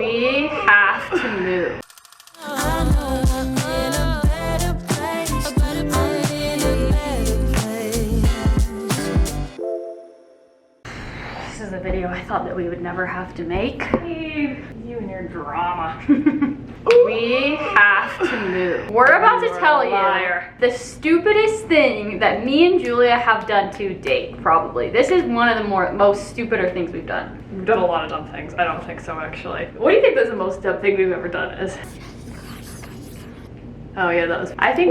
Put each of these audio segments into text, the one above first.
We have to move. This is a video I thought that we would never have to make. You and your drama. We have to move. We're about to tell you the stupidest thing that me and Julia have done to date, probably. This is one of the most stupider things we've done. We've done a lot of dumb things. I don't think so, actually. What do you think is the most dumb thing we've ever done is? Oh yeah, that was, I think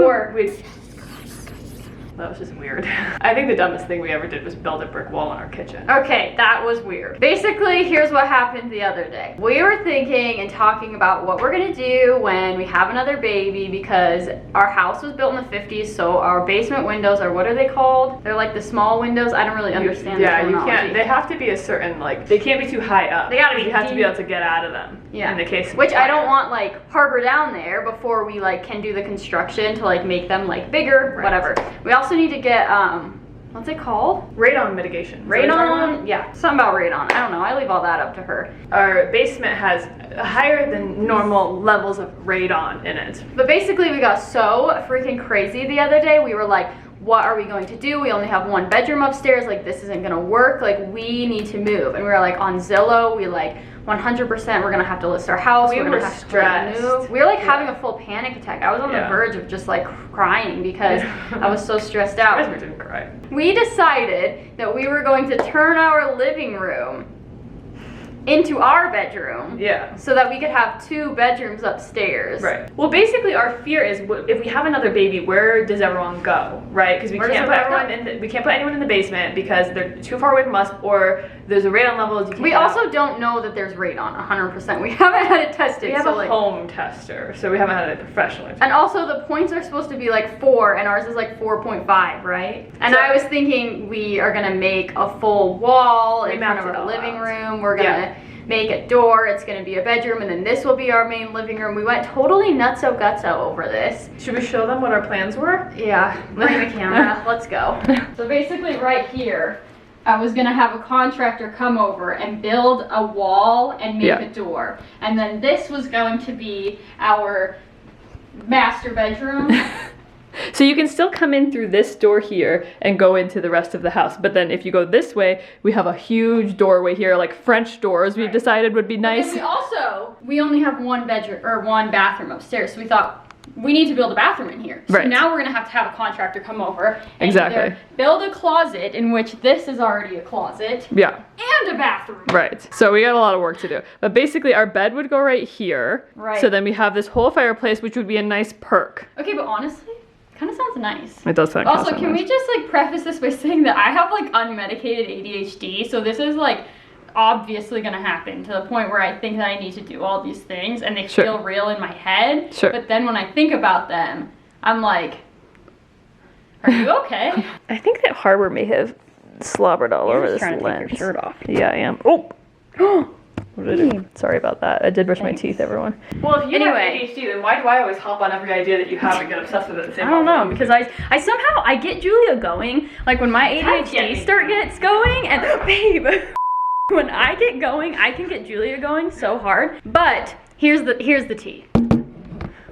that was just weird. I think the dumbest thing we ever did was build a brick wall in our kitchen. Okay, that was weird. Basically, here's what happened the other day. We were thinking and talking about what we're gonna do when we have another baby, because our house was built in the 50s, so our basement windows are, what are they called? They're like the small windows. I don't really understand. Yeah, you can't, they have to be a certain, like, they can't be too high up. They gotta be You have to be able to get out of them. Yeah. In the case of which fire. I don't want, like, harbor down there before we, like, can do the construction to, like, make them, like, bigger, Right. whatever. We also need to get, what's it called? Radon mitigation. Radon? Yeah, something about radon. I don't know. I leave all that up to her. Our basement has higher than normal levels of radon in it. But basically, we got so freaking crazy the other day. We were like, what are we going to do? We only have one bedroom upstairs. Like, this isn't gonna work. Like, we need to move. And we were like on Zillow. We like 100% we're gonna have to list our house. We were stressed. Move. We were like having a full panic attack. I was on the verge of just like crying because I was so stressed out. We didn't cry. We decided that we were going to turn our living room into our bedroom. Yeah. So that we could have 2 bedrooms upstairs. Right. Well, basically, our fear is if we have another baby, where does everyone go, right? Because we can't put anyone in the basement because they're too far away from us, or there's a radon level. You can't we also don't know that there's radon 100%. We haven't had it tested. We have a home tester, so we haven't had it professionally. And also, the points are supposed to be like 4, and ours is like 4.5, right? And so, I was thinking we are gonna make a full wall in front of our living room. We're gonna make a door. It's gonna be a bedroom, and then this will be our main living room. We went totally nutso gutso over this. Should we show them what our plans were? Yeah, bring the camera. Let's go. So basically, right here, I was gonna have a contractor come over and build a wall and make a door. And then this was going to be our master bedroom. So you can still come in through this door here and go into the rest of the house. But then if you go this way, we have a huge doorway here, like French doors we've decided would be nice. But we only have one bedroom or one bathroom upstairs. So we thought, we need to build a bathroom in here. So now we're gonna have to have a contractor come over and either build a closet, in which this is already a closet. Yeah. And a bathroom. Right. So we got a lot of work to do. But basically our bed would go right here. Right. So then we have this whole fireplace, which would be a nice perk. Okay, but honestly, kind of sounds nice. It does sound Also, can we just like preface this by saying that I have like unmedicated ADHD, so this is like obviously gonna happen to the point where I think that I need to do all these things and they feel real in my head. But then when I think about them, I'm like, are you okay? I think that Harbor may have slobbered all over this lens. Take your shirt off. Yeah, I am. Oh! What did I do? Sorry about that. I did brush my teeth, everyone. Well, if you have ADHD, then why do I always hop on every idea that you have and get obsessed with it at the same time? I don't know, because I somehow I get Julia going. Like when my ADHD gets going, and babe, when I get going, I can get Julia going so hard. But here's the tea.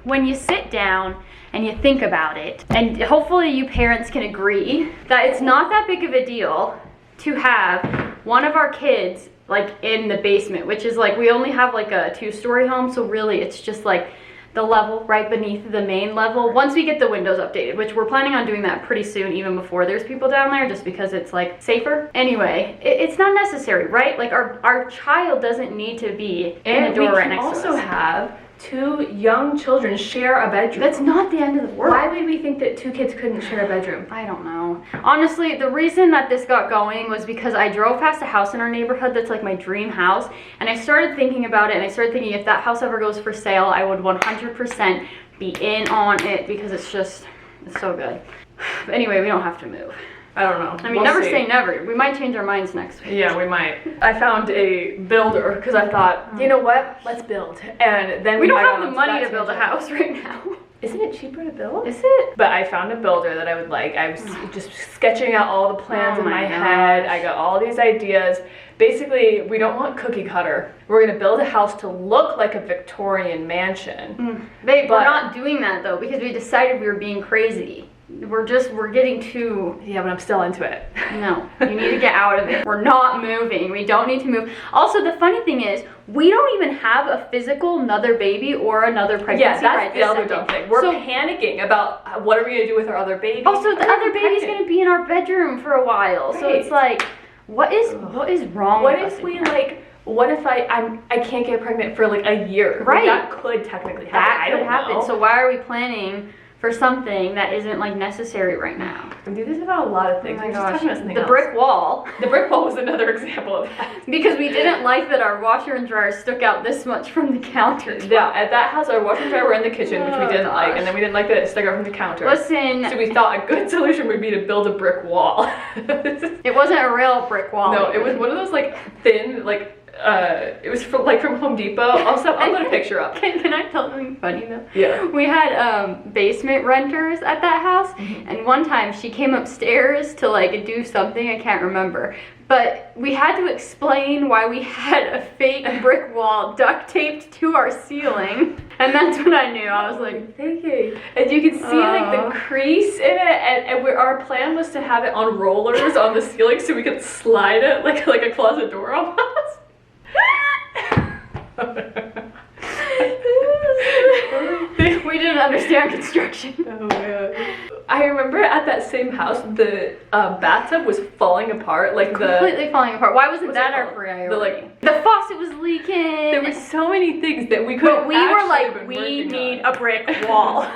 When you sit down and you think about it, and hopefully you parents can agree that it's not that big of a deal to have one of our kids like in the basement, which is like, we only have like a 2-story home, so really it's just like the level right beneath the main level once we get the windows updated, which we're planning on doing that pretty soon, even before there's people down there, just because it's like safer. Anyway, it's not necessary, right? Like our child doesn't need to be in a door right next to us. And we also have 2 young children share a bedroom. That's not the end of the world. Why would we think that 2 kids couldn't share a bedroom? I don't know. Honestly, the reason that this got going was because I drove past a house in our neighborhood that's like my dream house, and I started thinking about it, and I started thinking if that house ever goes for sale, I would 100% be in on it, because it's so good. But anyway, we don't have to move. I don't know. I mean, never say never. We might change our minds next week. Yeah, we might. I found a builder because I thought, you know what? Let's build. And then we don't have the money to build a house right now. Isn't it cheaper to build? Is it? But I found a builder that I would like. I was just sketching out all the plans in my head. I got all these ideas. Basically, we don't want cookie cutter. We're gonna build a house to look like a Victorian mansion. Babe, we're not doing that though because we decided we were being crazy. We're getting too... Yeah, but I'm still into it. No, you need to get out of it. We're not moving. We don't need to move. Also, the funny thing is, we don't even have a physical another baby or another pregnancy. Yeah, that's the other dumb thing. We're panicking about what are we gonna do with our other baby. Also, the other baby's gonna be in our bedroom for a while. Right. So it's like, what is wrong with us? What if I can't get pregnant for like a year? Right. Like, that could technically happen. That could happen. So why are we planning for something that isn't like necessary right now? We do this about a lot of things. Oh my We're gosh. just talking about something the else. brick wall. The brick wall was another example of that. Because we didn't like that our washer and dryer stuck out this much from the counter. Yeah, at that house our washer and dryer were in the kitchen, which we didn't like, and then we didn't like that it stuck out from the counter. Listen. So we thought a good solution would be to build a brick wall. It wasn't a real brick wall. No, it was one of those like thin, like it was from Home Depot. I'll put a picture up. Can I tell something funny though? Yeah. We had basement renters at that house, and one time she came upstairs to like do something, I can't remember. But we had to explain why we had a fake brick wall duct taped to our ceiling. And that's when I knew. I was like, thinking. And you can see like the crease in it, and our plan was to have it on rollers on the ceiling so we could slide it like a closet door almost. We didn't understand construction. Oh yeah. I remember at that same house, the bathtub was falling apart, completely falling apart. Why wasn't that our priority? The faucet was leaking. There were so many things that we couldn't. But we were like, we need a brick wall.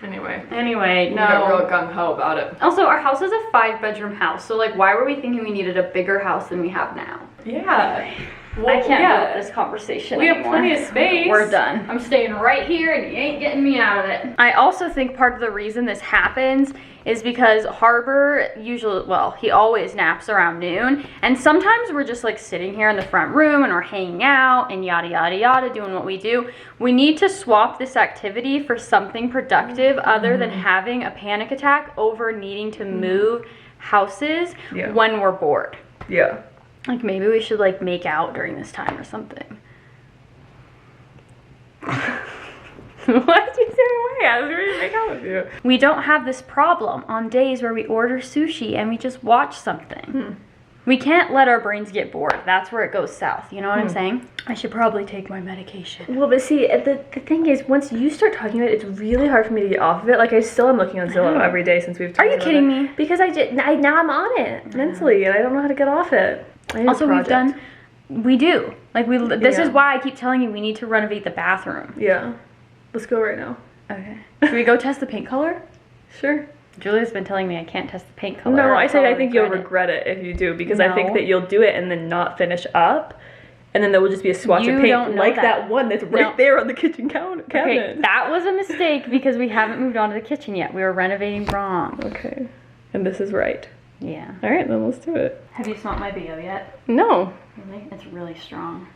Anyway, no. We got real gung-ho about it. Also, our house is a 5-bedroom house, so like, why were we thinking we needed a bigger house than we have now? Yeah. Well, I can't deal with this conversation We anymore. have plenty of space. We're done. I'm staying right here and you ain't getting me out of it. I also think part of the reason this happens is because Harbor he always naps around noon, and sometimes we're just like sitting here in the front room and we're hanging out and yada yada yada doing what we do. We need to swap this activity for something productive other than having a panic attack over needing to move houses when we're bored. Yeah. Like, maybe we should, like, make out during this time or something. Why did you say away? I was ready to make out with you. We don't have this problem on days where we order sushi and we just watch something. We can't let our brains get bored. That's where it goes south. You know what I'm saying? I should probably take my medication. Well, but see, the thing is, once you start talking about it, it's really hard for me to get off of it. Like, I still am looking on Zillow every day since we've talked about it. Are you kidding me? Because now I'm on it mentally, and I don't know how to get off it. Also, this is why I keep telling you we need to renovate the bathroom. Yeah. Let's go right now. Okay. Should we go test the paint color? Sure. Julia's been telling me I can't test the paint color. No, I think you'll regret it if you do, because I think that you'll do it and then not finish up, and then there will just be a swatch of paint like that one that's right there on the kitchen cabinet. Okay, that was a mistake because we haven't moved on to the kitchen yet. We were renovating wrong. Okay. And this is right. Yeah. All right, then let's do it. Have you smelled my BO yet? No. Really? It's really strong.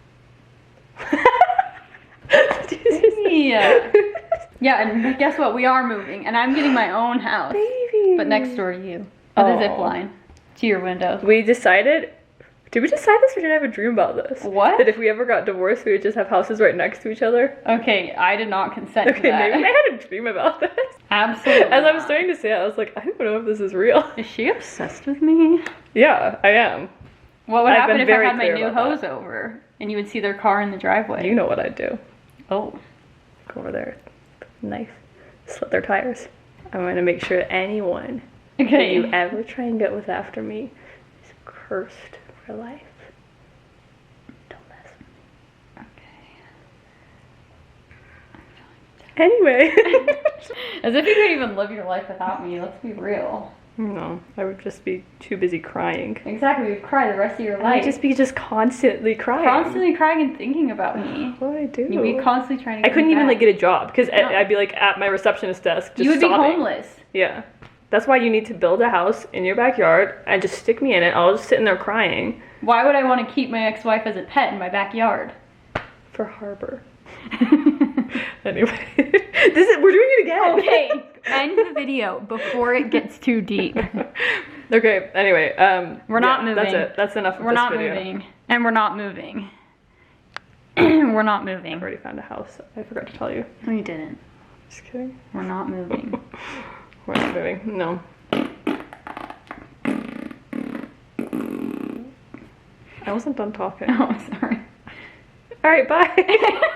Yeah. Yeah, and guess what? We are moving, and I'm getting my own house. Baby. But next door to you. With a zip line to your window. Did we decide this, or did I have a dream about this? What? That if we ever got divorced, we would just have houses right next to each other? Okay, I did not consent to that. Okay, maybe I had a dream about this. Absolutely. As I was starting to say it, I was like, I don't know if this is real. Is she obsessed with me? Yeah, I am. What would happen if I had my clear new about hose over and you would see their car in the driveway? You know what I'd do. Oh. Go over there, knife, slit their tires. I'm going to make sure anyone that you ever try and get with after me is cursed for life. Don't mess with me. Okay. Anyway. As if you could even live your life without me, let's be real. No, I would just be too busy crying. Exactly, you'd cry the rest of your life. I'd just be constantly crying. Constantly crying and thinking about me. What would I do? You'd be constantly trying to I couldn't even get a job because I'd be like at my receptionist desk just You would sobbing. be homeless. Yeah. That's why you need to build a house in your backyard and just stick me in it. I'll just sit in there crying. Why would I want to keep my ex-wife as a pet in my backyard? For harbor. Anyway, we're doing it again. Okay, end the video before it gets too deep. Okay, anyway, We're not moving. That's it. That's enough of We're this not video. moving. And we're not moving. We're not moving. I've already found a house. I forgot to tell you. No, you didn't. Just kidding. We're not moving. We're not moving. No. I wasn't done talking. Oh, sorry. All right, bye.